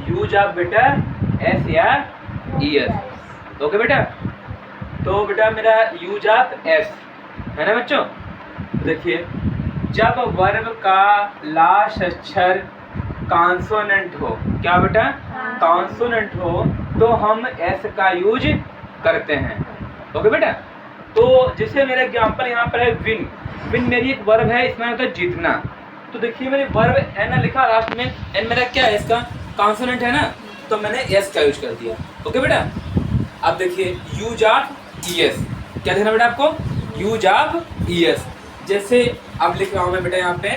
Use of बेटा S या ES. Okay बेटा, तो बेटा मेरा यूज ऑफ एस है ना बच्चों। देखिए, जब वर्ब का लास्ट अक्षर कॉन्सोनेंट हो, क्या बेटा कॉन्सोनेंट हो, तो हम एस का यूज करते हैं। ओके बेटा, तो जैसे मेरा एग्जांपल यहाँ पर है विन। विन मेरी एक वर्ब है, इसमें होता है जीतना। तो देखिए मेरी वर्ब एन लिखा लास्ट में, एन मेरा क्या है, इसका कॉन्सोनेंट है ना, तो मैंने एस का यूज कर दिया। ओके बेटा, अब देखिए यूज ऑफ ईएस, क्या देखना बेटा आपको, यूज ऑफ ईएस। जैसे अब लिख रहा हूं मैं बेटा यहाँ पे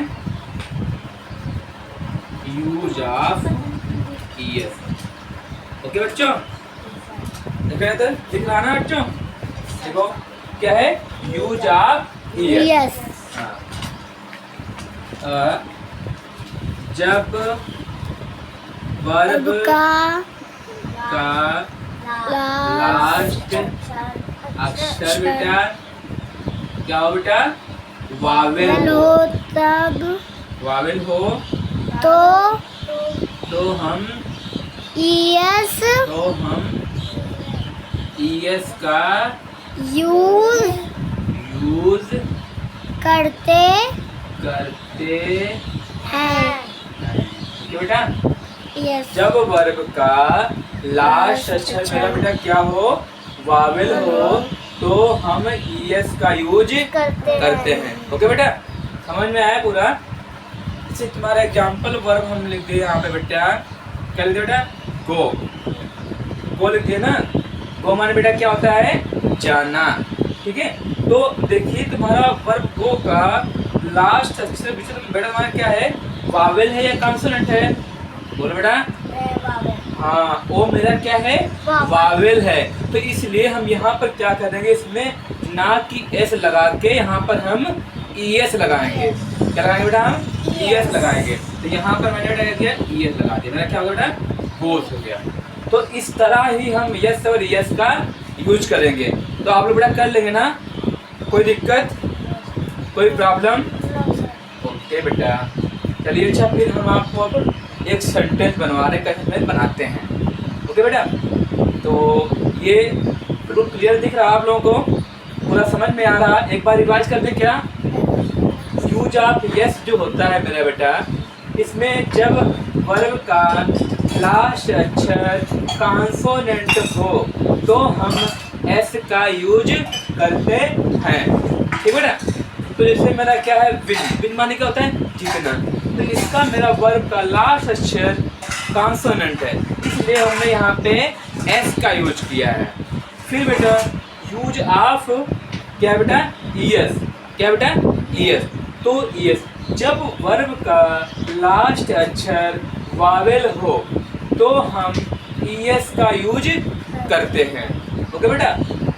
यूज ऑफ ईएस। ओके बच्चों, लिख रहा ना बच्चों, देखो क्या है, यूज ऑफ ईएस। जब वर्ब का लास्ट अक्षर बेटा क्या हो बेटा, वावेल हो, तब वावेल हो तो हम ईएस ईएस का यूज करते हैं। क्या बेटा, यस, जब वर्ब का लास्ट अक्षर मेरा बेटा क्या हो, वावेल हो, तो हम ईएस का यूज करते हैं। ओके बेटा, समझ में आया पूरा। जैसे तुम्हारा एग्जांपल वर्ब हम लिख दिए यहाँ पे बेटा, क्या लिख दिया बेटा, गो लिख दिए ना। गो माने बेटा क्या होता है, जाना। ठीक है, तो देखिए तुम्हारा वर्ब गो का लास्ट अक्षर बेटा तुम्हारा क्या है, वावेल है या कॉन्सोनेंट है, बोलो बेटा। हाँ, वो मेरा क्या है, वावेल है। तो इसलिए हम यहाँ पर क्या करेंगे, इसमें ना कि एस लगा के यहाँ पर हम ईएस लगाएंगे। क्या लगाएंगे बेटा, हम ईएस लगाएंगे। तो यहाँ पर मैंने बेटा दिया ईएस लगा दिया, मेरा क्या हो गया बेटा, गोस हो गया। तो इस तरह ही हम यस और ईएस का यूज करेंगे। तो आप लोग बेटा कर लेंगे ना, कोई दिक्कत, कोई प्रॉब्लम। ओके बेटा, चलिए अच्छा, फिर हम आपको अब एक सेंटेंस बनवाने का इसमें बनाते हैं। ओके बेटा, तो ये बिल्कुल क्लियर दिख रहा है आप लोगों को, पूरा समझ में आ रहा। एक बार रिवाइज कर दें क्या, यूज ऑफ यस जो होता है मेरा बेटा, इसमें जब वर्ब का लास्ट अक्षर कॉन्सोनेंट हो तो हम एस का यूज करते हैं। ठीक बेटा, तो जैसे मेरा क्या है, विन। विन माने क्या होता है, जीतना। तो इसका मेरा वर्ब का लास्ट अक्षर कॉन्सोनेंट है, इसलिए हमने यहाँ पे एस का यूज किया है। फिर बेटा यूज ऑफ क्या बेटा, ईएस। क्या बेटा, ईएस। तो ईएस, जब वर्ब का लास्ट अक्षर वावेल हो तो हम ईएस का यूज करते हैं। ओके बेटा,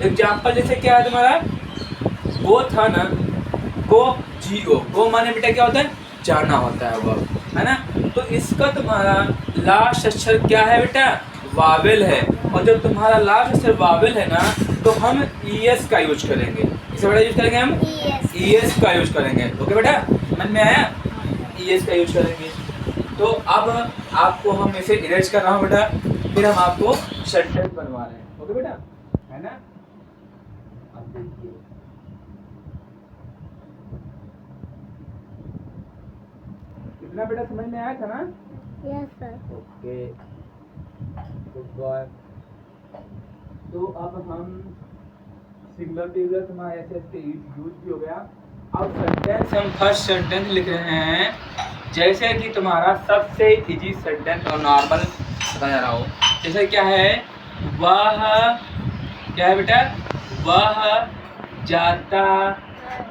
एग्जाम्पल जैसे क्या है तुम्हारा, गो था ना, गो जीओ, गो माने बेटा क्या होता है, जाना होता है वो, है ना। तो इसका तुम्हारा लास्ट अक्षर क्या है बेटा, वावेल है। और जब तुम्हारा लास्ट अक्षर वावेल है ना, तो हम ईएस का यूज करेंगे। इसे बेटा यूज करेंगे हम ईएस का यूज करेंगे। ओके बेटा, समझ में आया, ईएस का यूज करेंगे। तो अब आपको हम इसे इरेज कर रहा हूँ बेटा, फिर हम आपको सेंटेंस बनवा रहे हैं। ओके बेटा, है ना। अब देखिए, कितना बेटा समझ में आया था ना। Yes sir. Okay, good boy. तो अब हम सिंगुलर प्लूरल तुम्हारा ऐसे ऐसे यूज भी हो गया। अब सेंटेंस, हम फर्स्ट सेंटेंस लिख रहे हैं, जैसे कि तुम्हारा सबसे इजी सेंटेंस और नॉर्मल बता जा रहा हो। जैसे क्या है, वह क्या है बेटा, वह जाता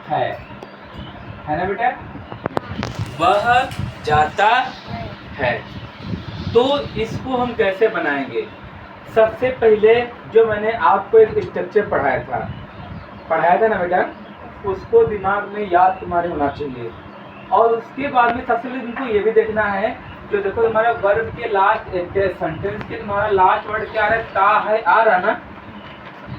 है ना बेटा, वह जाता है। तो इसको हम कैसे बनाएंगे, सबसे पहले जो मैंने आपको एक स्ट्रक्चर पढ़ाया था ना बेटा, उसको दिमाग में याद तुम्हारे होना चाहिए। और उसके बाद में सबसे पहले तुमको ये भी देखना है, जो देखो तुम्हारा वर्ब के लास्ट सेंटेंस के तुम्हारा लास्ट वर्ड क्या है, ता है, आ रहा ना।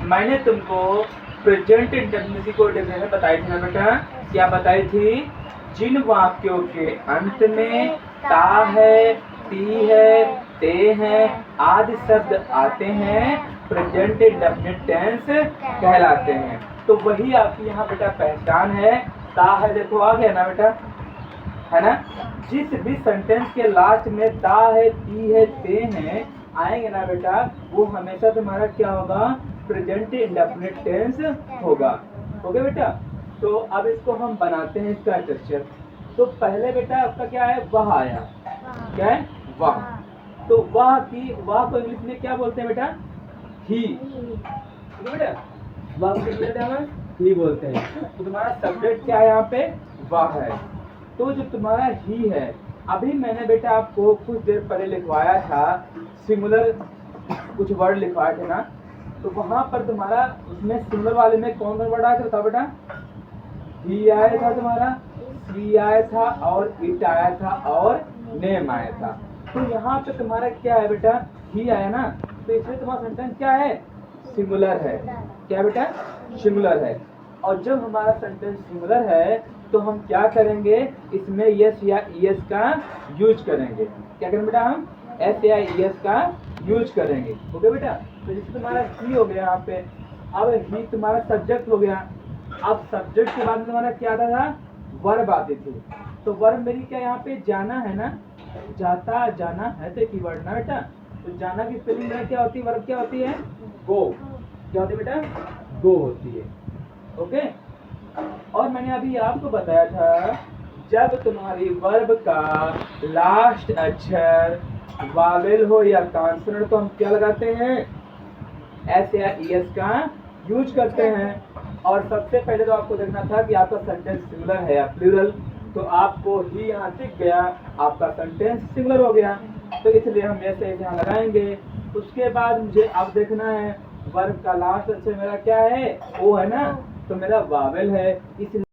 मैंने तुमको प्रेजेंट इंडेफिनिट को डेफिनेशन बताई थी ना बेटा, क्या बताई थी, जिन वाक्यों के अंत में ता है, ती है, ते हैं आदि शब्द आते हैं प्रेजेंट इंडेफिनिट टेंस कहलाते हैं। तो वही आपकी यहाँ बेटा पहचान है। ता है, देखो आ गया ना बेटा, है ना। जिस भी सेंटेंस के लास्ट में ता है, ती है, ते हैं आएंगे ना बेटा, वो हमेशा तुम्हारा क्या होगा, प्रेजेंट इंडेफिनिट टेंस होगा। ओके बेटा। तो अब इसको हम बनाते हैं इसका स्ट्रक्चर। तो पहले बेटा आपका क्या है, वह आया, क्या है, वह। तो वह की, वह को इंग्लिश में क्या बोलते हैं बेटा, ही। ठीक है बेटा, वह को इंग्लिश में हम ही बोलते हैं। तो तुम्हारा सब्जेक्ट क्या है यहाँ पे, वह है। तो जो तुम्हारा ही है, अभी मैंने बेटा आपको कुछ देर पहले लिखवाया था सिंगुलर, कुछ वर्ड लिखवाए थे ना, तो वहां पर तुम्हारा उसमें सिंगुलर वाले में कौन सा वर्ड आया था बेटा, ही आया था तुम्हारा, सी आया था और इट आया था और नेम आया था। तो यहाँ पे तुम्हारा क्या है बेटा, ही आया ना, तो इसमें तुम्हारा सेंटेंस क्या है, सिंगुलर है। क्या बेटा, सिंगुलर है। और जब हमारा सेंटेंस सिंगुलर है तो हम क्या करेंगे, इसमें यस या ईएस का यूज करेंगे। क्या करेंगे बेटा, हम एस या ईएस का यूज करेंगे। ओके बेटा। तो जैसे तुम्हारा ही हो गया यहाँ पे, अब ही तुम्हारा सब्जेक्ट हो गया। अब सब्जेक्ट के बाद में तुम्हारा क्या आता था, वर्ब आती थी। तो वर्ब मेरी क्या यहाँ पे जाना है ना, जाता जाना है तो कीवर्ड ना बेटा। तो जाना की स्पेलिंग में क्या होती है, वर्ब क्या होती है, गो। क्या होती है बेटा, गो होती है। ओके। और मैंने अभी आपको बताया था, जब तुम्हारी वर्ब का लास्ट अक्षर वावेल हो या कॉन्सोनेंट तो हम क्या लगाते हैं, एस या ईएस का यूज करते हैं। और सबसे पहले तो आपको देखना था कि आपका सेंटेंस सिंगुलर है या प्लूरल। तो आपको ही यहाँ दिख गया, आपका सेंटेंस सिंगुलर हो गया। तो इसलिए हम ऐसे यहाँ लगाएंगे। उसके बाद मुझे अब देखना है वर्ब का लास्ट अक्षर मेरा क्या है, ओ है ना, तो मेरा वावेल है, इसलिए